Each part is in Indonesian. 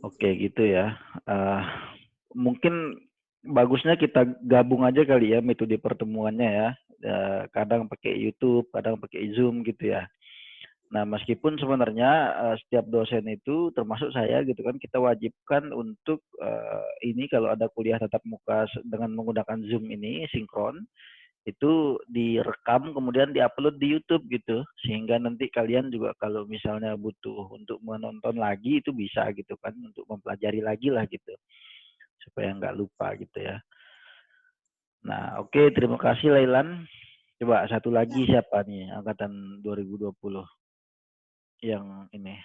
Oke gitu ya. Eh, mungkin bagusnya kita gabung aja kali ya metode pertemuannya ya. Kadang pakai YouTube, kadang pakai Zoom gitu ya. Nah, meskipun sebenarnya setiap dosen itu termasuk saya gitu kan kita wajibkan untuk ini kalau ada kuliah tatap muka dengan menggunakan Zoom ini sinkron itu direkam kemudian diupload di YouTube gitu sehingga nanti kalian juga kalau misalnya butuh untuk menonton lagi itu bisa gitu kan untuk mempelajari lagi lah gitu supaya nggak lupa gitu ya. Nah, oke, terima kasih Lailan. Coba satu lagi siapa nih angkatan 2020 yang ini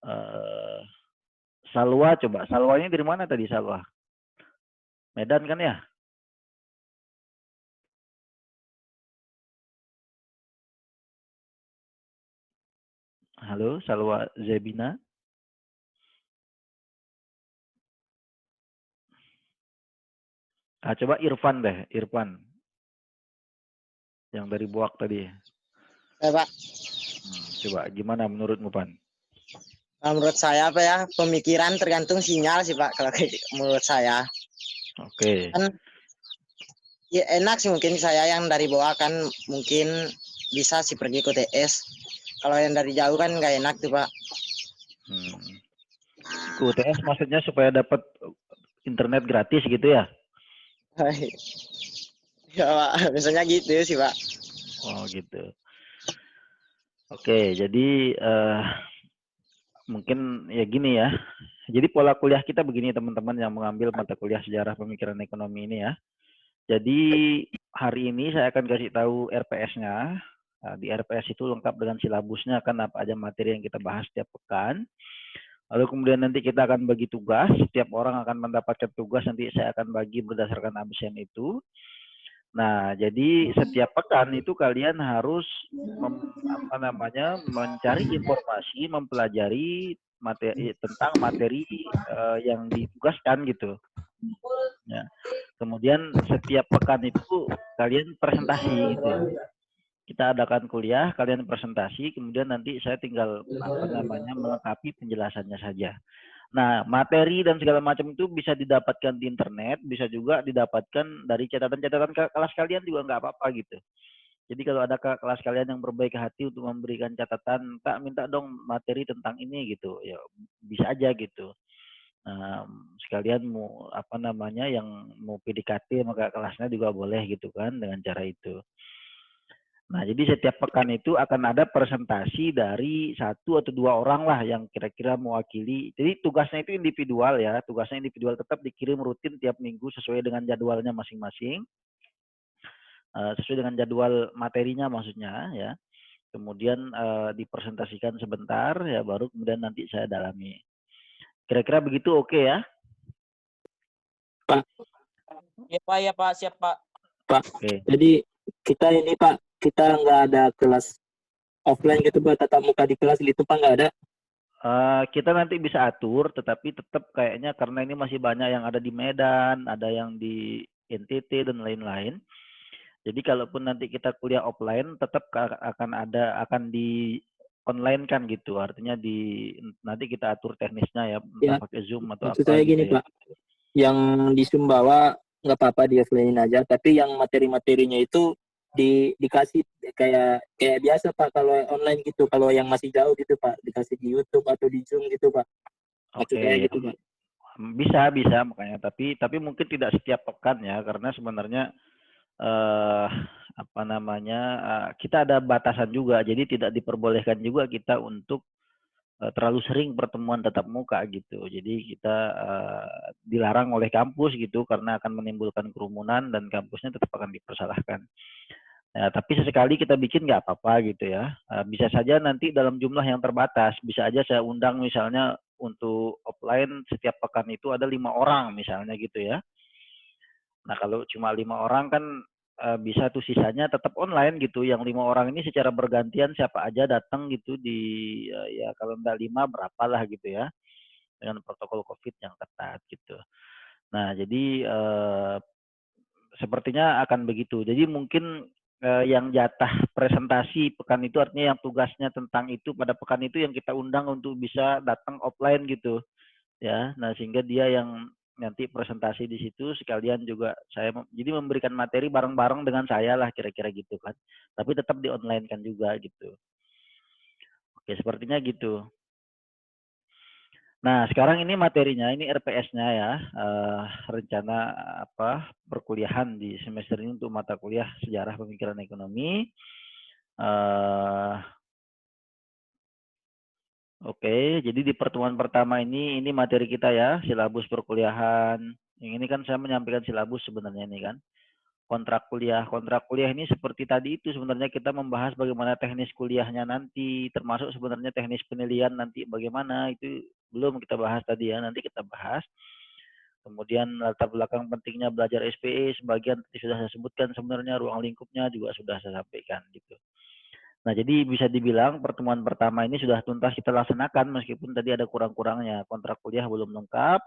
eh Salwa, coba Salwanya dari mana tadi Salwa? Medan kan ya? Halo Salwa Zebina. Coba Irfan deh, Irfan yang dari Buak tadi. Pak. Coba gimana menurutmu Pan? Menurut saya apa ya, pemikiran tergantung sinyal sih Pak, kalau menurut saya. Oke. Kan ya enak sih mungkin saya yang dari bawah kan mungkin bisa sih pergi ke TS. Kalau yang dari jauh kan nggak enak tuh Pak. UTS maksudnya supaya dapat internet gratis gitu ya? Ya Pak, biasanya gitu sih Pak. Oh gitu. Oke, jadi mungkin ya gini ya. Jadi pola kuliah kita begini teman-teman yang mengambil mata kuliah sejarah pemikiran ekonomi ini ya. Jadi hari ini saya akan kasih tahu RPS-nya. Di RPS itu lengkap dengan silabusnya kan apa aja materi yang kita bahas setiap pekan. Lalu kemudian nanti kita akan bagi tugas, setiap orang akan mendapatkan tugas, nanti saya akan bagi berdasarkan absen itu. Nah, jadi setiap pekan itu kalian harus mencari informasi, mempelajari tentang materi yang ditugaskan gitu. Ya. Kemudian setiap pekan itu kalian presentasi gitu ya. Kita adakan kuliah, kalian presentasi, kemudian nanti saya tinggal melengkapi penjelasannya saja. Nah, materi dan segala macam itu bisa didapatkan di internet, bisa juga didapatkan dari catatan-catatan kelas kalian juga nggak apa-apa gitu. Jadi kalau ada kelas kalian yang berbaik hati untuk memberikan catatan, tak minta dong materi tentang ini gitu, ya bisa aja gitu. Nah, sekalian mau yang mau PDKT sama kelasnya juga boleh gitu kan dengan cara itu. Nah, jadi setiap pekan itu akan ada presentasi dari satu atau dua orang lah yang kira-kira mewakili. Jadi tugasnya itu individual ya, tugasnya individual tetap dikirim rutin tiap minggu sesuai dengan jadwalnya masing-masing, sesuai dengan jadwal materinya maksudnya ya. Kemudian dipresentasikan sebentar ya, baru kemudian nanti saya dalami. Kira-kira begitu oke ya? Pak. Ya Pak, siap Pak. Pak, jadi kita ini Pak, kita nggak ada kelas offline gitu Pak, tatap muka di kelas gitu Pak, nggak ada? Kita nanti bisa atur, tetapi tetap kayaknya karena ini masih banyak yang ada di Medan, ada yang di NTT dan lain-lain. Jadi kalaupun nanti kita kuliah offline, tetap akan di online kan gitu. Artinya nanti kita atur teknisnya ya, entah pakai Zoom atau Maksud apa saya gitu gini ya. Pak, yang di Sumbawa nggak apa-apa di offline aja, tapi yang materi-materinya itu dikasih kayak biasa Pak, kalau online gitu, kalau yang masih jauh gitu Pak, dikasih di YouTube atau di Zoom gitu Pak. Maksud saya Oke, gitu Pak. bisa makanya. Tapi mungkin tidak setiap pekan ya, karena sebenarnya kita ada batasan juga. Jadi tidak diperbolehkan juga kita untuk terlalu sering pertemuan tatap muka gitu. Jadi kita dilarang oleh kampus gitu karena akan menimbulkan kerumunan dan kampusnya tetap akan dipersalahkan. Nah, tapi sesekali kita bikin nggak apa-apa gitu ya. Bisa saja nanti dalam jumlah yang terbatas. Bisa aja saya undang misalnya untuk offline setiap pekan itu ada 5 orang misalnya gitu ya. Nah kalau cuma 5 orang kan bisa tuh sisanya tetap online gitu. Yang 5 orang ini secara bergantian siapa aja datang gitu ya kalau enggak 5 berapa lah gitu ya. Dengan protokol COVID yang ketat gitu. Nah jadi sepertinya akan begitu. Jadi mungkin yang jatah presentasi pekan itu artinya yang tugasnya tentang itu pada pekan itu yang kita undang untuk bisa datang offline gitu ya. Nah sehingga dia yang nanti presentasi di situ sekalian juga saya jadi memberikan materi bareng-bareng dengan saya lah kira-kira gitu kan. Tapi tetap di online kan juga gitu. Oke sepertinya gitu. Nah, sekarang ini materinya, ini RPS-nya ya, rencana perkuliahan di semester ini untuk mata kuliah Sejarah Pemikiran Ekonomi. Oke, jadi di pertemuan pertama ini materi kita ya, silabus perkuliahan. Yang ini kan saya menyampaikan silabus sebenarnya ini kan. Kontrak kuliah ini seperti tadi itu sebenarnya kita membahas bagaimana teknis kuliahnya nanti, termasuk sebenarnya teknis penilaian nanti bagaimana itu belum kita bahas tadi ya, nanti kita bahas. Kemudian latar belakang pentingnya belajar SPE sebagian sudah saya sebutkan sebenarnya, ruang lingkupnya juga sudah saya sampaikan gitu. Nah jadi bisa dibilang pertemuan pertama ini sudah tuntas kita laksanakan meskipun tadi ada kurang-kurangnya, kontrak kuliah belum lengkap,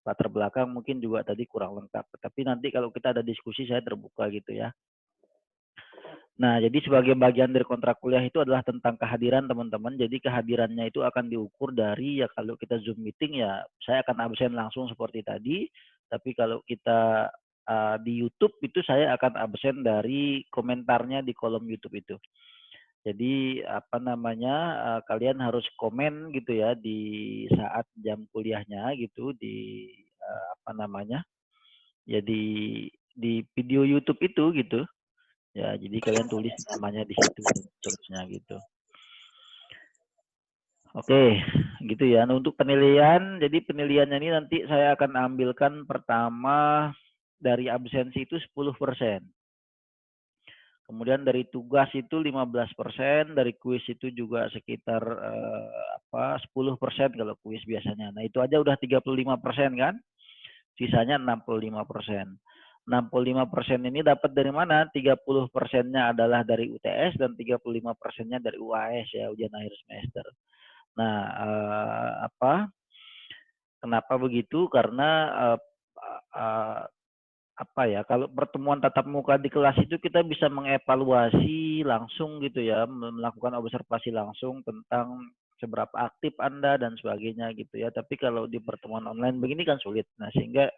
latar belakang mungkin juga tadi kurang lengkap. Tapi nanti kalau kita ada diskusi saya terbuka gitu ya. Nah, jadi sebagai bagian dari kontrak kuliah itu adalah tentang kehadiran teman-teman. Jadi kehadirannya itu akan diukur dari ya kalau kita Zoom meeting ya saya akan absen langsung seperti tadi. Tapi kalau kita di YouTube itu saya akan absen dari komentarnya di kolom YouTube itu. Jadi kalian harus komen gitu ya di saat jam kuliahnya gitu di ya di video YouTube itu gitu. Ya, jadi kalian tulis namanya di situ dan seterusnya gitu. Oke, gitu ya. Nah, untuk penilaian, jadi penilaiannya ini nanti saya akan ambilkan pertama dari absensi itu 10%. Kemudian dari tugas itu 15%, dari kuis itu juga sekitar 10% kalau kuis biasanya. Nah, itu aja udah 35% kan? Sisanya 65%. 65% ini dapat dari mana? 30%-nya adalah dari UTS dan 35%-nya dari UAS ya, ujian akhir semester. Nah, kenapa begitu? Karena kalau pertemuan tatap muka di kelas itu kita bisa mengevaluasi langsung gitu ya, melakukan observasi langsung tentang seberapa aktif Anda dan sebagainya gitu ya. Tapi kalau di pertemuan online begini kan sulit. Nah, sehingga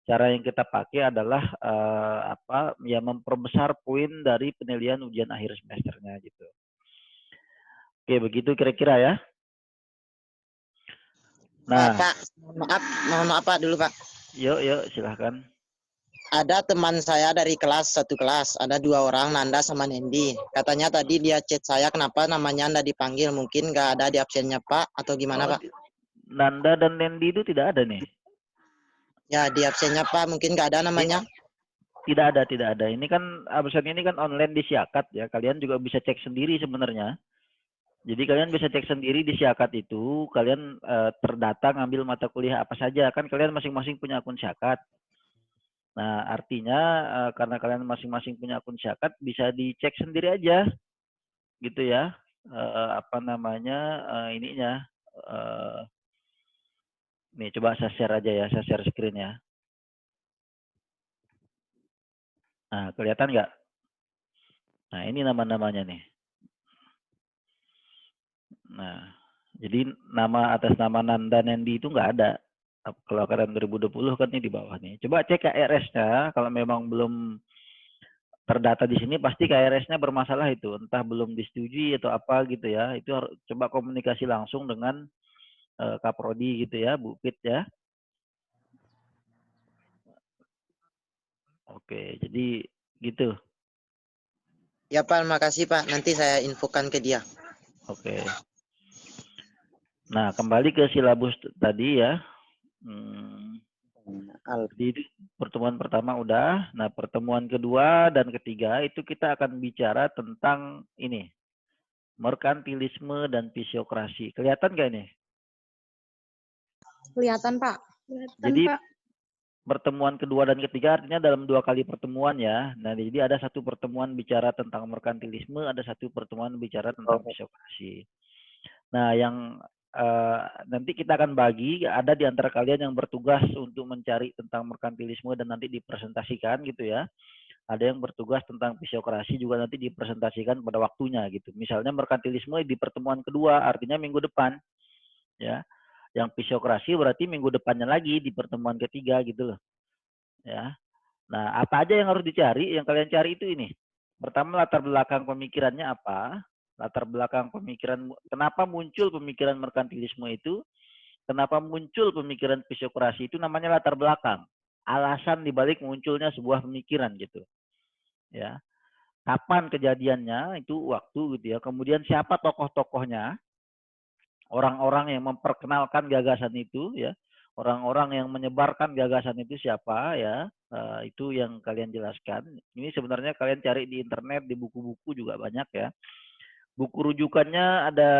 cara yang kita pakai adalah memperbesar poin dari penilaian ujian akhir semesternya gitu. Oke, begitu kira-kira ya. Nah, Pak, mohon maaf Pak dulu Pak. Yuk, silahkan. Ada teman saya dari satu kelas, ada 2 orang, Nanda sama Nendi. Katanya tadi dia chat saya, kenapa namanya Anda dipanggil? Mungkin nggak ada di absennya Pak, atau gimana Pak? Nanda dan Nendi itu tidak ada nih. Ya, di absennya Pak, mungkin nggak ada namanya. Tidak ada. Ini kan absen ini kan online di Siakat ya. Kalian juga bisa cek sendiri sebenarnya. Jadi kalian bisa cek sendiri di Siakat itu, kalian terdata ngambil mata kuliah apa saja. Kan kalian masing-masing punya akun Siakat. Nah, artinya karena kalian masing-masing punya akun Siakat, bisa dicek sendiri aja. Gitu ya. Ininya. Nih, coba saya share aja ya. Saya share screen ya. Nah, kelihatan nggak? Nah, ini nama-namanya nih. Nah, jadi nama atas nama Nanda Nendi itu nggak ada. Kalau kalian 2020 kan ini di bawah nih. Coba cek KRS-nya. Kalau memang belum terdata di sini, pasti KRS-nya bermasalah itu. Entah belum disetujui atau apa gitu ya. Itu harus coba komunikasi langsung dengan Kaprodi gitu ya, Bu Pit ya. Oke, jadi gitu. Ya Pak, makasih Pak. Nanti saya infokan ke dia. Oke. Nah, kembali ke silabus tadi ya. Jadi pertemuan pertama udah. Nah, pertemuan kedua dan ketiga itu kita akan bicara tentang ini. Merkantilisme dan fisiokrasi. Kelihatan nggak ini? Kelihatan, Pak. Jadi pertemuan kedua dan ketiga artinya dalam 2 kali pertemuan ya. Nah, jadi ada satu pertemuan bicara tentang merkantilisme, ada satu pertemuan bicara tentang fisiokrasi. Nah, yang nanti kita akan bagi, ada di antara kalian yang bertugas untuk mencari tentang merkantilisme dan nanti dipresentasikan gitu ya. Ada yang bertugas tentang fisiokrasi juga nanti dipresentasikan pada waktunya gitu. Misalnya merkantilisme di pertemuan kedua, artinya minggu depan, ya. Yang fisiokrasi berarti minggu depannya lagi di pertemuan ketiga gitu loh, ya. Nah, apa aja yang harus dicari? Yang kalian cari itu ini. Pertama, latar belakang pemikirannya apa? Latar belakang pemikiran, kenapa muncul pemikiran merkantilisme itu? Kenapa muncul pemikiran fisiokrasi itu namanya latar belakang. Alasan dibalik munculnya sebuah pemikiran gitu. Ya. Kapan kejadiannya itu waktu gitu ya. Kemudian siapa tokoh-tokohnya? Orang-orang yang memperkenalkan gagasan itu ya. Orang-orang yang menyebarkan gagasan itu siapa ya? Itu yang kalian jelaskan. Ini sebenarnya kalian cari di internet, di buku-buku juga banyak ya. Buku rujukannya ada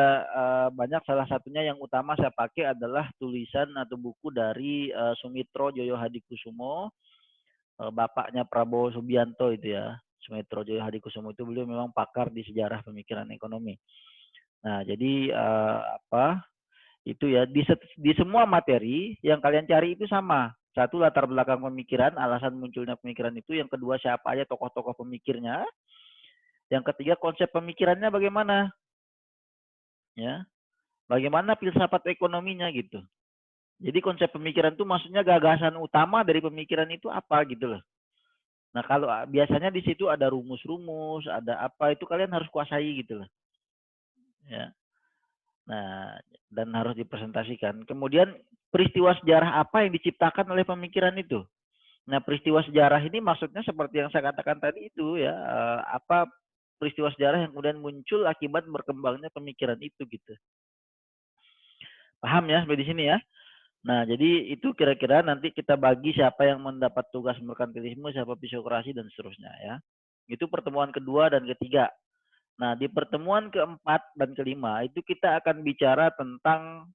banyak, salah satunya yang utama saya pakai adalah tulisan atau buku dari Sumitro Joyo Hadikusumo, bapaknya Prabowo Subianto itu ya. Sumitro Joyo Hadikusumo itu beliau memang pakar di sejarah pemikiran ekonomi. Nah, jadi itu ya di semua materi yang kalian cari itu sama. Satu, latar belakang pemikiran, alasan munculnya pemikiran itu. Yang kedua, siapa aja tokoh-tokoh pemikirnya. Yang ketiga, konsep pemikirannya bagaimana. Ya. Bagaimana filsafat ekonominya gitu. Jadi konsep pemikiran itu maksudnya gagasan utama dari pemikiran itu apa gitu loh. Nah, kalau biasanya di situ ada rumus-rumus, ada apa, itu kalian harus kuasai gitu loh. Ya. Nah, dan harus dipresentasikan. Kemudian peristiwa sejarah apa yang diciptakan oleh pemikiran itu. Nah, peristiwa sejarah ini maksudnya seperti yang saya katakan tadi itu ya, apa peristiwa sejarah yang kemudian muncul akibat berkembangnya pemikiran itu gitu. Paham ya sampai di sini ya? Nah, jadi itu kira-kira nanti kita bagi siapa yang mendapat tugas merkantilisme, siapa fisiokrasi dan seterusnya ya. Itu pertemuan kedua dan ketiga. Nah, di pertemuan keempat dan kelima itu kita akan bicara tentang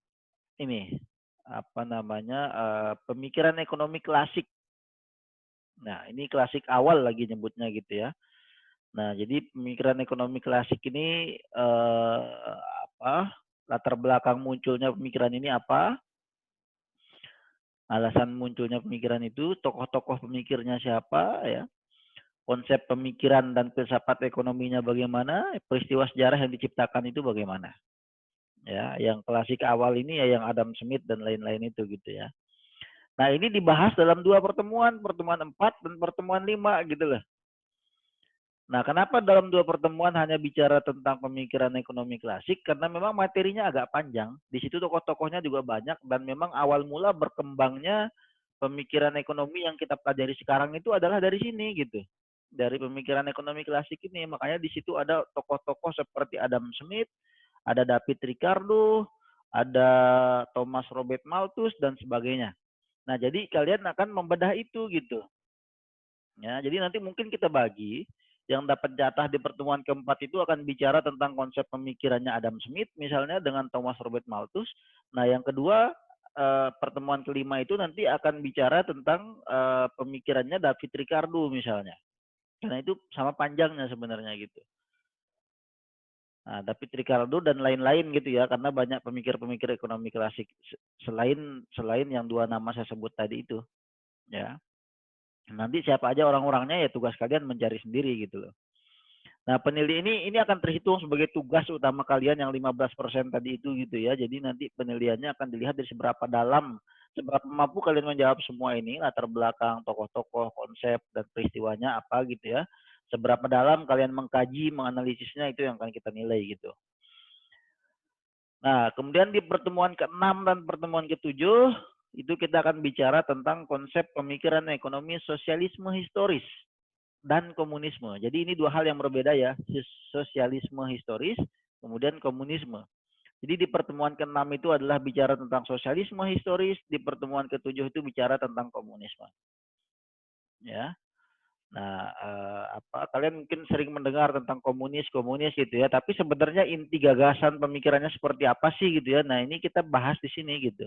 ini apa namanya pemikiran ekonomi klasik. Nah, ini klasik awal lagi nyebutnya gitu ya. Nah, jadi pemikiran ekonomi klasik ini latar belakang munculnya pemikiran ini apa? Alasan munculnya pemikiran itu, tokoh-tokoh pemikirnya siapa ya? Konsep pemikiran dan filsafat ekonominya bagaimana? Peristiwa sejarah yang diciptakan itu bagaimana? Ya, yang klasik awal ini ya yang Adam Smith dan lain-lain itu gitu ya. Nah, ini dibahas dalam dua pertemuan 4 dan pertemuan 5 gitu loh. Nah, kenapa dalam dua pertemuan hanya bicara tentang pemikiran ekonomi klasik? Karena memang materinya agak panjang. Di situ tokoh-tokohnya juga banyak dan memang awal mula berkembangnya pemikiran ekonomi yang kita pelajari sekarang itu adalah dari sini gitu. Dari pemikiran ekonomi klasik ini. Makanya di situ ada tokoh-tokoh seperti Adam Smith, ada David Ricardo, ada Thomas Robert Malthus dan sebagainya. Nah, jadi kalian akan membedah itu gitu. Ya, jadi nanti mungkin kita bagi yang dapat jatah di pertemuan keempat itu akan bicara tentang konsep pemikirannya Adam Smith misalnya dengan Thomas Robert Malthus. Nah, yang kedua pertemuan kelima itu nanti akan bicara tentang pemikirannya David Ricardo misalnya. Karena itu sama panjangnya sebenarnya gitu. Nah, David Ricardo dan lain-lain gitu ya, karena banyak pemikir-pemikir ekonomi klasik selain yang dua nama saya sebut tadi itu, ya. Nanti siapa aja orang-orangnya ya tugas kalian mencari sendiri gitu loh. Nah, penilaian ini akan terhitung sebagai tugas utama kalian yang 15% tadi itu gitu ya. Jadi nanti penilaiannya akan dilihat dari seberapa dalam, seberapa mampu kalian menjawab semua ini, latar belakang, tokoh-tokoh, konsep, dan peristiwanya apa gitu ya. Seberapa dalam kalian mengkaji, menganalisisnya, itu yang akan kita nilai gitu. Nah, kemudian di pertemuan ke-6 dan pertemuan ke-7, itu kita akan bicara tentang konsep pemikiran ekonomi sosialisme historis dan komunisme. Jadi ini dua hal yang berbeda ya, sosialisme historis, kemudian komunisme. Jadi di pertemuan ke-6 itu adalah bicara tentang sosialisme historis, di pertemuan ke-7 itu bicara tentang komunisme. Ya. Nah, kalian mungkin sering mendengar tentang komunis gitu ya, tapi sebenarnya inti gagasan pemikirannya seperti apa sih gitu ya. Nah, ini kita bahas di sini gitu.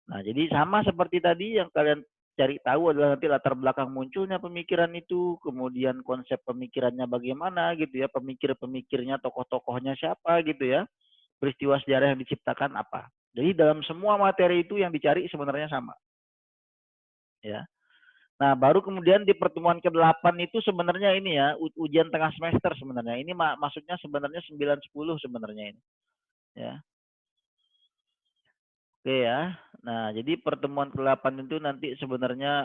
Nah, jadi sama seperti tadi yang kalian cari tahu adalah nanti latar belakang munculnya pemikiran itu, kemudian konsep pemikirannya bagaimana gitu ya, pemikir-pemikirnya, tokoh-tokohnya siapa gitu ya, peristiwa sejarah yang diciptakan apa. Jadi dalam semua materi itu yang dicari sebenarnya sama. Ya. Nah, baru kemudian di pertemuan ke-8 itu sebenarnya ini ya, ujian tengah semester sebenarnya. Ini maksudnya sebenarnya 9-10 sebenarnya ini. Ya. Oke ya. Nah, jadi pertemuan ke-8 itu nanti sebenarnya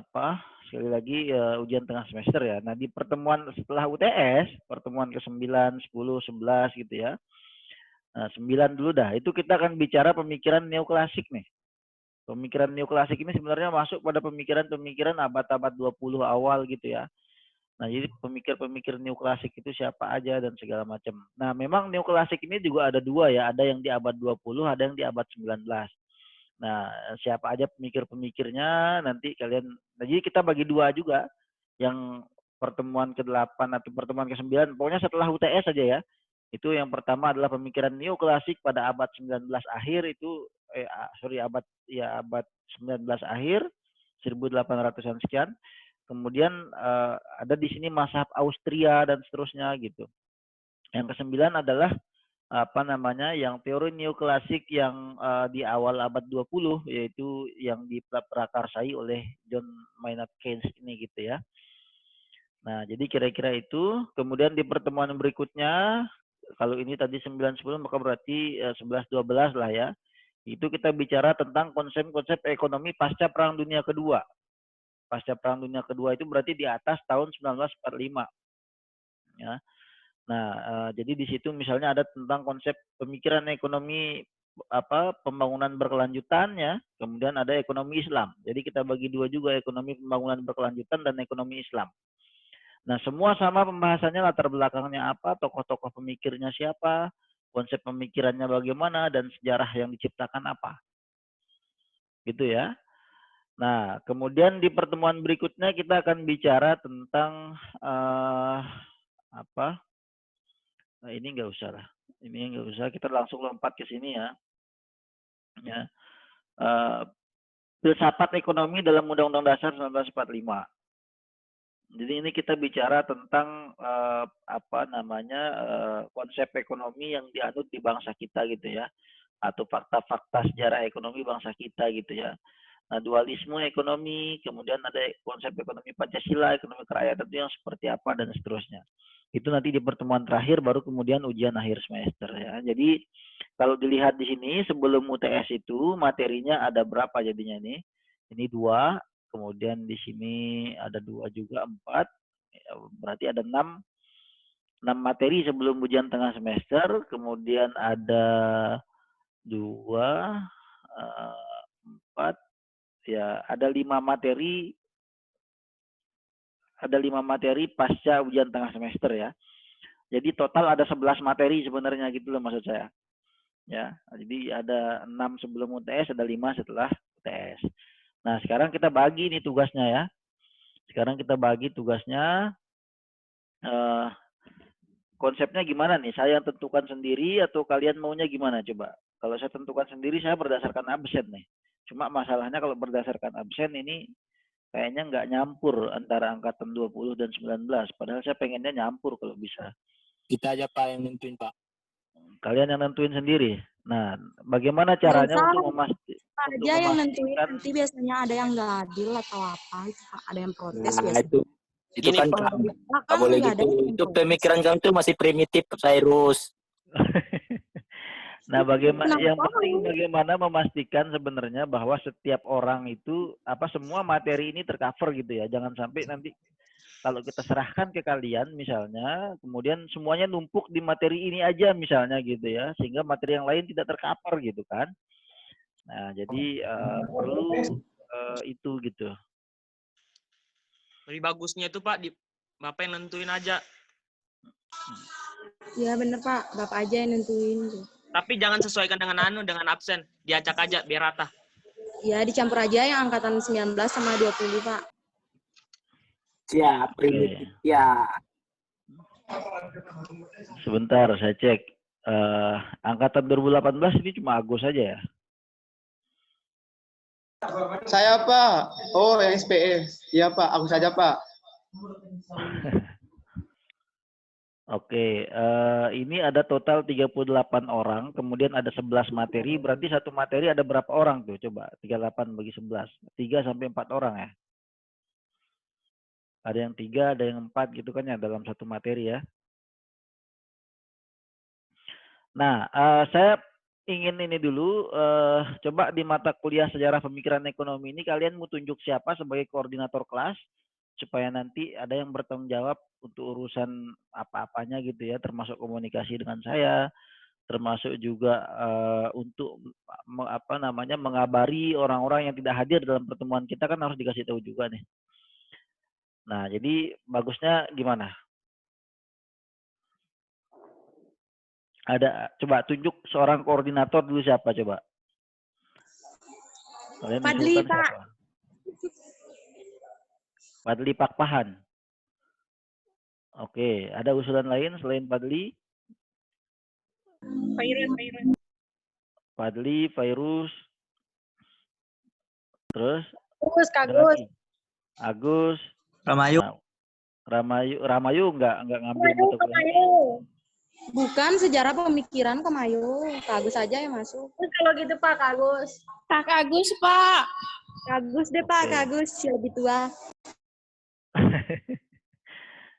apa? Sekali lagi ujian tengah semester ya. Nah, di pertemuan setelah UTS, pertemuan ke-9, 10, 11 gitu ya. Nah, 9 dulu dah. Itu kita akan bicara pemikiran neoklasik nih. Pemikiran neoklasik ini sebenarnya masuk pada pemikiran-pemikiran abad-abad 20 awal gitu ya. Nah, jadi pemikir-pemikir neoklasik itu siapa aja dan segala macam. Nah, memang neoklasik ini juga ada dua ya, ada yang di abad 20, ada yang di abad 19. Nah, siapa aja pemikir-pemikirnya nanti kalian, nah, jadi kita bagi dua juga, yang pertemuan ke-8 atau pertemuan ke-9, pokoknya setelah UTS saja ya. Itu yang pertama adalah pemikiran neoklasik pada abad 19 akhir itu abad 19 akhir 1800-an sekian. Kemudian ada di sini mazhab Austria dan seterusnya gitu. Yang ke-9 adalah apa namanya yang teori neoklasik yang di awal abad 20 yaitu yang diprakarsai oleh John Maynard Keynes ini gitu ya. Nah, jadi kira-kira itu. Kemudian di pertemuan berikutnya, kalau ini tadi 9-10, maka berarti 11-12 lah ya. Itu kita bicara tentang konsep-konsep ekonomi pasca Perang Dunia Kedua. Pasca Perang Dunia Kedua itu berarti di atas tahun 1945. Ya. Nah, jadi di situ misalnya ada tentang konsep pemikiran ekonomi pembangunan berkelanjutan ya. Kemudian ada ekonomi Islam. Jadi kita bagi dua juga, ekonomi pembangunan berkelanjutan dan ekonomi Islam. Nah, semua sama pembahasannya, latar belakangnya apa, tokoh-tokoh pemikirnya siapa, konsep pemikirannya bagaimana, dan sejarah yang diciptakan apa. Gitu ya. Nah, kemudian di pertemuan berikutnya kita akan bicara tentang apa? Nah, ini nggak usah lah. Ini nggak usah, kita langsung lompat ke sini ya. Ya. Filsafat ekonomi dalam Undang-Undang Dasar 1945. Jadi ini kita bicara tentang konsep ekonomi yang dianut di bangsa kita gitu ya, atau fakta-fakta sejarah ekonomi bangsa kita gitu ya. Nah, dualisme ekonomi, kemudian ada konsep ekonomi Pancasila, ekonomi kerakyatan itu yang seperti apa dan seterusnya. Itu nanti di pertemuan terakhir baru kemudian ujian akhir semester ya. Jadi kalau dilihat di sini sebelum UTS itu materinya ada berapa jadinya nih? Ini 2. Kemudian di sini ada 2 juga, 4. Ya, berarti ada 6 materi sebelum ujian tengah semester. Kemudian ada 2, 4, ya ada 5 materi. Ada 5 materi pasca ujian tengah semester ya. Jadi total ada 11 materi sebenarnya gitu loh maksud saya. Ya, jadi ada 6 sebelum UTS, ada 5 setelah UTS. Nah, sekarang kita bagi nih tugasnya ya. Sekarang kita bagi tugasnya. Konsepnya gimana nih? Saya tentukan sendiri atau kalian maunya gimana coba? Kalau saya tentukan sendiri, saya berdasarkan absen nih. Cuma masalahnya kalau berdasarkan absen ini kayaknya nggak nyampur antara angkatan 20 dan 19. Padahal saya pengennya nyampur kalau bisa. Kita aja Pak yang nentuin Pak. Kalian yang nentuin sendiri. Nah, bagaimana caranya untuk memastikan? Aja yang nentuin, nanti biasanya ada yang nggak adil atau apa, ada yang protes Nah, biasanya. itu kan nggak boleh gitu. Itu pemikiran kamu tuh masih primitif, Cyrus. Nah, yang penting bagaimana memastikan sebenarnya bahwa setiap orang itu semua materi ini tercover gitu ya. Jangan sampai nanti kalau kita serahkan ke kalian misalnya, kemudian semuanya numpuk di materi ini aja misalnya gitu ya, sehingga materi yang lain tidak tercover gitu kan. Nah, jadi perlu itu gitu. Lebih bagusnya itu Pak, Bapak yang nentuin aja. Iya bener Pak, Bapak aja yang nentuin. Tapi jangan sesuaikan dengan absen. Diacak aja biar rata. Ya dicampur aja yang angkatan 19 sama 20 Pak. Siap, primitif ya. Sebentar, saya cek. Angkatan 2018 ini cuma Agus saja ya? Saya Pak. Oh, yang SPE. Iya Pak, Agus saja Pak. Oke, ini ada total 38 orang, kemudian ada 11 materi, berarti satu materi ada berapa orang tuh? Coba, 38 bagi 11. 3 sampai 4 orang ya? Ada yang 3, ada yang 4 gitu kan ya dalam satu materi ya. Nah, saya ingin ini dulu, coba di mata kuliah sejarah pemikiran ekonomi ini kalian mau tunjuk siapa sebagai koordinator kelas supaya nanti ada yang bertanggung jawab untuk urusan apa-apanya gitu ya, termasuk komunikasi dengan saya, termasuk juga untuk mengabari orang-orang yang tidak hadir dalam pertemuan kita kan harus dikasih tahu juga nih. Nah, jadi bagusnya gimana? Coba tunjuk seorang koordinator dulu siapa coba? Kalian Fadli, usulkan Pak. siapa? Fadli Pakpahan. Oke, ada usulan lain selain Fadli? Fadli, Fairuz, terus ada lagi? Agus, Ramayu. nah, Ramayu nggak ngambil mata kuliah. Bukan sejarah pemikiran Kemayu. Kak Agus aja yang masuk. Kalau gitu Pak Kak Agus. Kak Agus, Pak. Kak Agus deh Pak, Oke. Kak Agus lebih tua.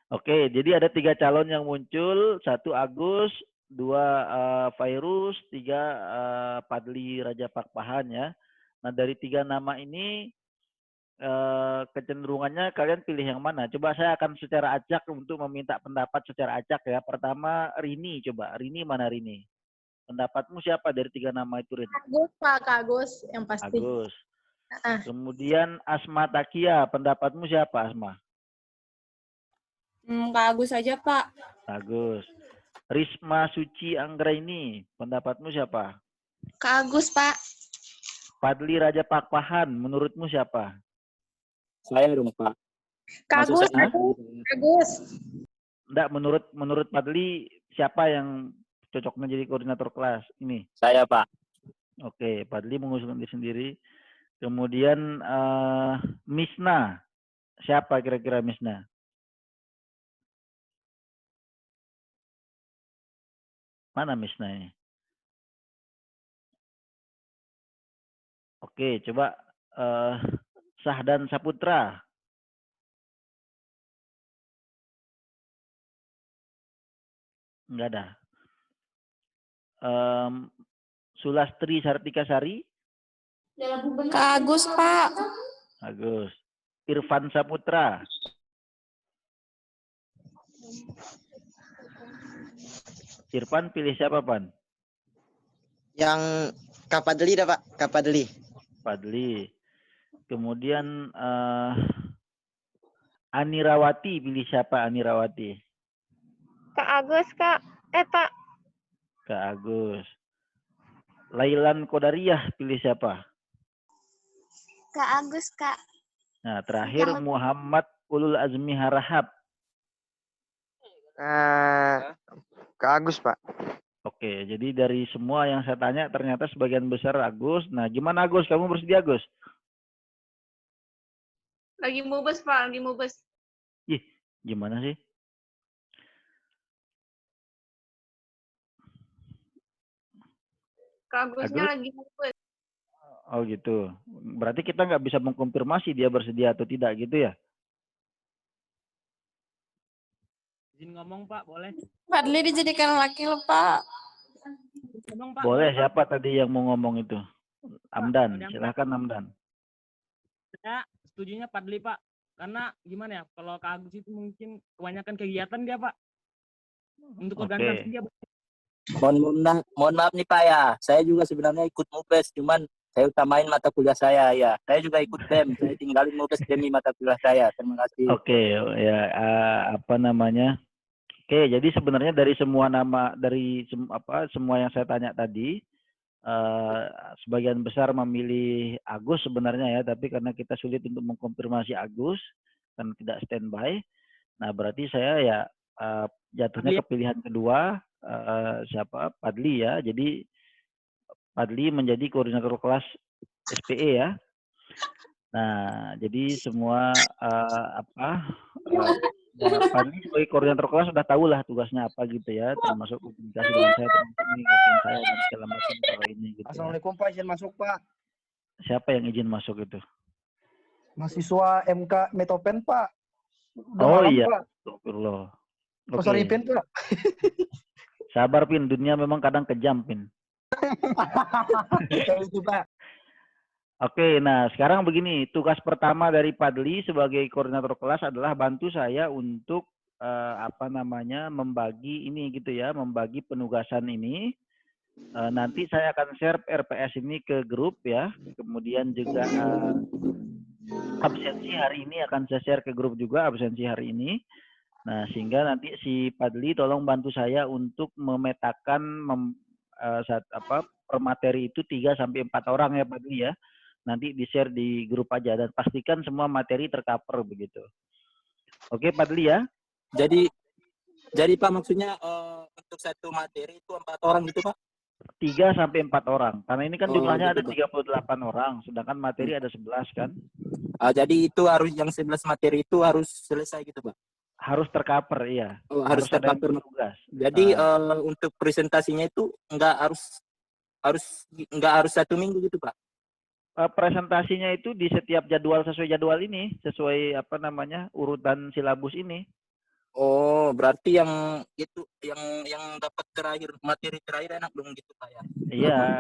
Oke, jadi ada 3 calon yang muncul, 1 Agus, 2 Fairuz, 3 Fadli Raja Pakpahan ya. Nah dari 3 nama ini kecenderungannya kalian pilih yang mana? Coba saya akan secara acak untuk meminta pendapat secara acak ya. Pertama Rini, coba Rini mana Rini? Pendapatmu siapa dari 3 nama itu Rini? Agus Pak Kak Agus yang pasti. Agus. Kemudian Asma Takia, pendapatmu siapa Asma? Kak Agus aja, Pak. Agus. Risma Suci Anggraini, pendapatmu siapa? Kak Agus, Pak. Fadli Raja Pakpahan, menurutmu siapa? Saya dong, Pak. Kak Masuk Agus, sana? Agus. Enggak, menurut Fadli siapa yang cocok menjadi koordinator kelas ini? Saya, Pak. Oke, Fadli mengusulkan diri sendiri. Kemudian Misna, siapa kira-kira Misna? Mana Misna ini? Oke, coba Sahdan Saputra. Enggak ada. Sulastri Sartika Sari. Kak Agus, Pak. Agus. Irfan Saputra. Irfan pilih siapa, Pan? Yang Kak Fadli dah Pak, Kak Fadli. Fadli. Kemudian Anirawati, pilih siapa Anirawati? Kak Agus, Kak. Pak. Kak Agus. Lailan Kodariah, pilih siapa? Kak Agus, Kak. Nah, terakhir Muhammad Ulul Azmi Harahap. Kak Agus Pak. Oke, jadi dari semua yang saya tanya ternyata sebagian besar Agus. Nah, gimana Agus? Kamu bersedia, Agus? Lagi mubes Pak, lagi mubes. Ih, gimana sih? Kak Agusnya Agus? lagi mubes. Oh gitu. Berarti kita nggak bisa mengkonfirmasi dia bersedia atau tidak gitu ya? Izin ngomong Pak, boleh? Fadli dijadikan wakil, Pak. Ngomong Pak. Boleh, siapa tadi yang mau ngomong itu? Amdan, silahkan Amdan. Saya setujunya Fadli Pak. Karena gimana ya, kalau Kak Agus itu mungkin kebanyakan kegiatan dia Pak. Untuk Oke. organisasi dia. Mohon maaf nih Pak ya. Saya juga sebenarnya ikut MUBES, cuman saya utamain mata kuliah saya ya. Saya juga ikut BEM, saya tinggalin MUBES demi mata kuliah saya. Terima kasih. Oke, ya apa namanya? Oke, jadi sebenarnya dari semua nama semua yang saya tanya tadi, sebagian besar memilih Agus sebenarnya ya, tapi karena kita sulit untuk mengkonfirmasi Agus dan tidak standby, nah berarti saya ya jatuhnya ke pilihan kedua siapa? Fadli ya. Jadi Fadli menjadi koordinator kelas SPE ya. Nah, jadi semua Fadli sebagai koordinator kelas sudah tahu lah tugasnya apa gitu ya, termasuk komunikasi dengan saya, termasuk mengingatkan saya dan segala macam kalau ini gitu. Ya. Assalamualaikum Pak, izin masuk Pak. Siapa yang izin masuk itu? Mahasiswa MK Metopen Pak. Udah Oh malam, iya. Pak. Astagfirullah. Oh, Oke. sorry, Pin, Pak. Sabar, Pin. Dunia memang kadang kejam, Pin. Kayak itu, Pak. Oke, nah sekarang begini, tugas pertama dari Padli sebagai koordinator kelas adalah bantu saya untuk membagi ini gitu ya, membagi penugasan ini. Nanti saya akan share RPS ini ke grup ya, kemudian juga absensi hari ini akan saya share ke grup juga absensi hari ini. Nah, sehingga nanti si Padli tolong bantu saya untuk memetakan per materi itu 3 sampai 4 orang ya Padli ya. Nanti di-share di grup aja dan pastikan semua materi tercover begitu. Oke, Padli ya. Jadi Pak maksudnya untuk satu materi itu 4 orang gitu Pak? 3 sampai 4 orang. Karena ini kan jumlahnya gitu, ada 38 orang, sedangkan materi ada 11 kan. Jadi itu harus yang 11 materi itu harus selesai gitu Pak? Harus tercover, iya. Oh, harus ada yang tercover. bertugas. Jadi untuk presentasinya itu nggak harus 1 minggu gitu Pak? Presentasinya itu di setiap jadwal sesuai jadwal ini, sesuai urutan silabus ini. Oh, berarti yang itu yang dapat materi terakhir enak dong gitu Pak ya?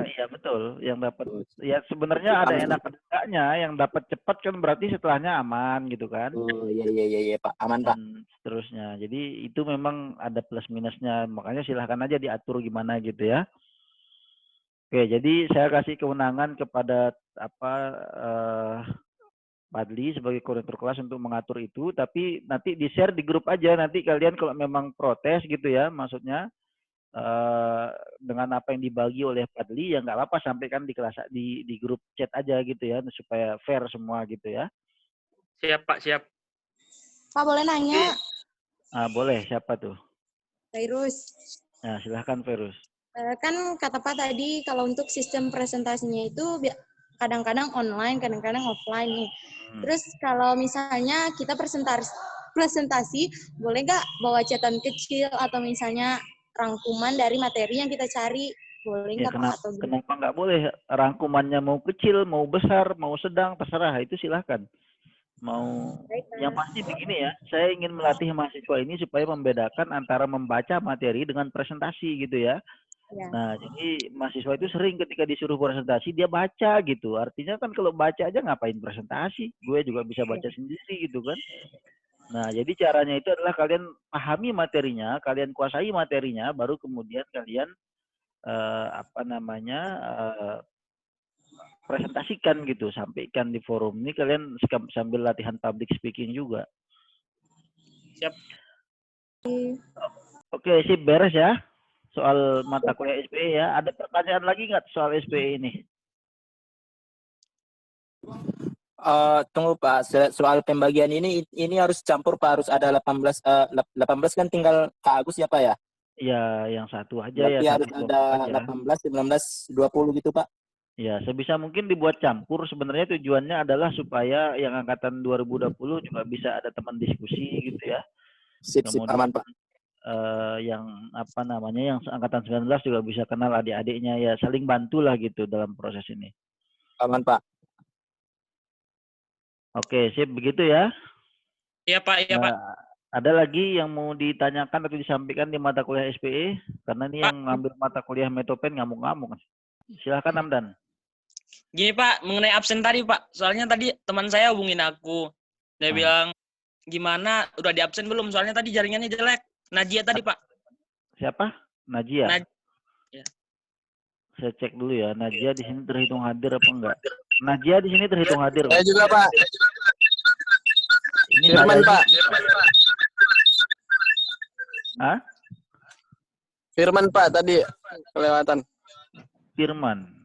Iya betul. Yang dapat ya sebenarnya ada enak enggaknya, yang dapat cepat kan berarti setelahnya aman gitu kan. Oh iya Pak, aman Pak. Dan seterusnya. Jadi itu memang ada plus minusnya, makanya silahkan aja diatur gimana gitu ya. Oke, jadi saya kasih kewenangan kepada Padli sebagai koordinator kelas untuk mengatur itu, tapi nanti di-share di grup aja. Nanti kalian kalau memang protes gitu ya, maksudnya dengan apa yang dibagi oleh Padli ya nggak apa-apa, sampaikan di kelas di grup chat aja gitu ya, supaya fair semua gitu ya. Siap Pak, siap. Pak boleh nanya? Boleh, siapa tuh? Virus. Nah, silahkan Virus. Kan kata Pak tadi kalau untuk sistem presentasinya itu kadang-kadang online, kadang-kadang offline nih. Terus kalau misalnya kita presentasi, boleh nggak bawa catatan kecil atau misalnya rangkuman dari materi yang kita cari? Boleh nggak Pak? Atau kenapa nggak boleh? Rangkumannya mau kecil, mau besar, mau sedang, terserah. Itu silahkan. Yang pasti begini ya, saya ingin melatih mahasiswa ini supaya membedakan antara membaca materi dengan presentasi gitu ya. Nah, jadi mahasiswa itu sering ketika disuruh presentasi dia baca gitu. Artinya kan kalau baca aja ngapain presentasi? Gue juga bisa baca sendiri gitu kan. Nah, jadi caranya itu adalah kalian pahami materinya, kalian kuasai materinya, baru kemudian kalian presentasikan gitu, sampaikan di forum. Ini kalian sambil latihan public speaking juga. Siap. Oke, sip, beres ya. Soal mata kuliah SPE ya. Ada pertanyaan lagi nggak soal SPE ini? Tunggu Pak, soal pembagian ini harus campur Pak, harus ada 18 kan tinggal Kak Agus ya Pak ya? Iya, yang satu aja. Berarti ya. harus ada 18, 19, 20 gitu Pak? Ya, sebisa mungkin dibuat campur. Sebenarnya tujuannya adalah supaya yang angkatan 2020 juga bisa ada teman diskusi gitu ya. Sip, aman Pak. Yang yang angkatan 19 juga bisa kenal adik-adiknya ya, saling bantulah gitu dalam proses ini. Aman Pak. Oke, sip begitu ya. Iya Pak, iya Pak. Ada lagi yang mau ditanyakan atau disampaikan di mata kuliah SPE? Karena ini yang ngambil mata kuliah Metopen ngamuk-ngamuk. Silahkan Hamdan. Gini Pak, mengenai absen tadi Pak, soalnya tadi teman saya hubungin aku. Dia bilang, gimana, udah di absen belum? Soalnya tadi jaringannya jelek. Najia tadi Pak. Siapa? Najia? Ya. Saya cek dulu ya, Najia di sini terhitung hadir apa enggak? Najia di sini terhitung hadir. Saya juga Pak. Ini Firman Pak. Hah? Firman Pak tadi kelewatan.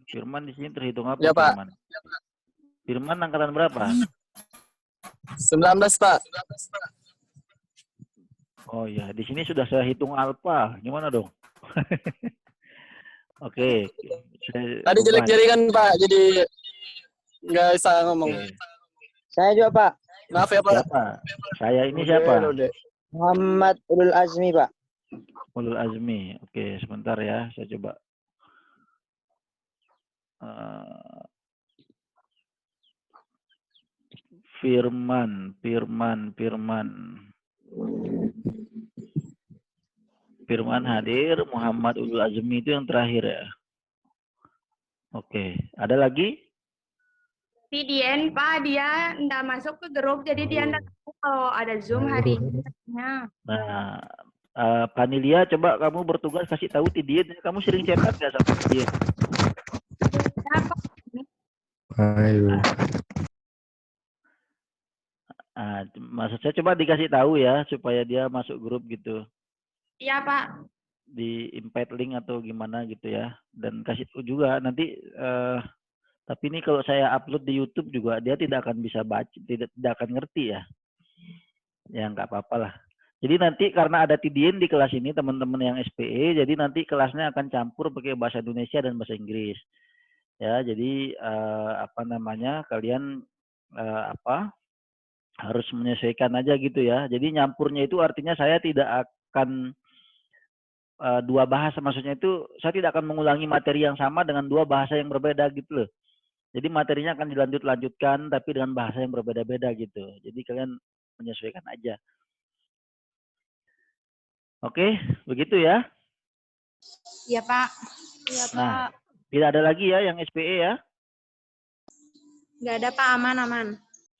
Firman di sini terhitung apa? Ya, Pak. Firman angkatan berapa? 19 Pak. Oh iya, di sini sudah saya hitung alfa. Gimana dong? Oke. Tadi jelek jaringan Pak, jadi nggak bisa ngomong. Saya juga Pak. Maaf ya Pak. Siapa? Saya ini siapa? Muhammad Ulul Azmi Pak. Ulul Azmi. Oke, sebentar ya, saya coba. Firman. Firman hadir, Muhammad Ulul Azmi itu yang terakhir ya. Oke, ada lagi? Tidien, Pak, dia nggak masuk ke grup, jadi dia nggak tahu kalau ada Zoom hari ini. katanya. Nah, Panilia, coba kamu bertugas kasih tahu Tidien. Kamu sering cetak nggak sama Tidien? Ya, Pak. Ayo. Maksud saya coba dikasih tahu ya supaya dia masuk grup gitu. Iya, Pak. Di invite link atau gimana gitu ya. Dan kasih tahu juga nanti tapi ini kalau saya upload di YouTube juga dia tidak akan bisa baca, tidak akan ngerti ya. Ya nggak apa-apa lah. Jadi nanti karena ada Tidien di kelas ini teman-teman yang SPE, jadi nanti kelasnya akan campur pakai bahasa Indonesia dan bahasa Inggris. Ya, jadi kalian harus menyesuaikan aja gitu ya. Jadi nyampurnya itu artinya saya tidak akan dua bahasa, maksudnya itu saya tidak akan mengulangi materi yang sama dengan dua bahasa yang berbeda gitu loh. Jadi materinya akan dilanjutkan tapi dengan bahasa yang berbeda-beda gitu. Jadi kalian menyesuaikan aja. Oke, begitu ya. Iya, Pak. Iya, Nah, Pak. tidak ada lagi ya yang SPE ya. Nggak ada, Pak. Aman.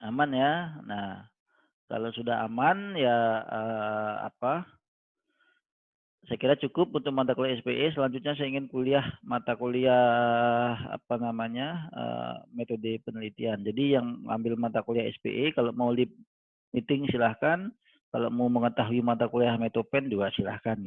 Aman ya. Nah, kalau sudah aman ya saya kira cukup untuk mata kuliah SPE. Selanjutnya saya ingin kuliah mata kuliah metode penelitian. Jadi yang ambil mata kuliah SPE kalau mau meeting silahkan. Kalau mau mengetahui mata kuliah Metopen juga silahkan.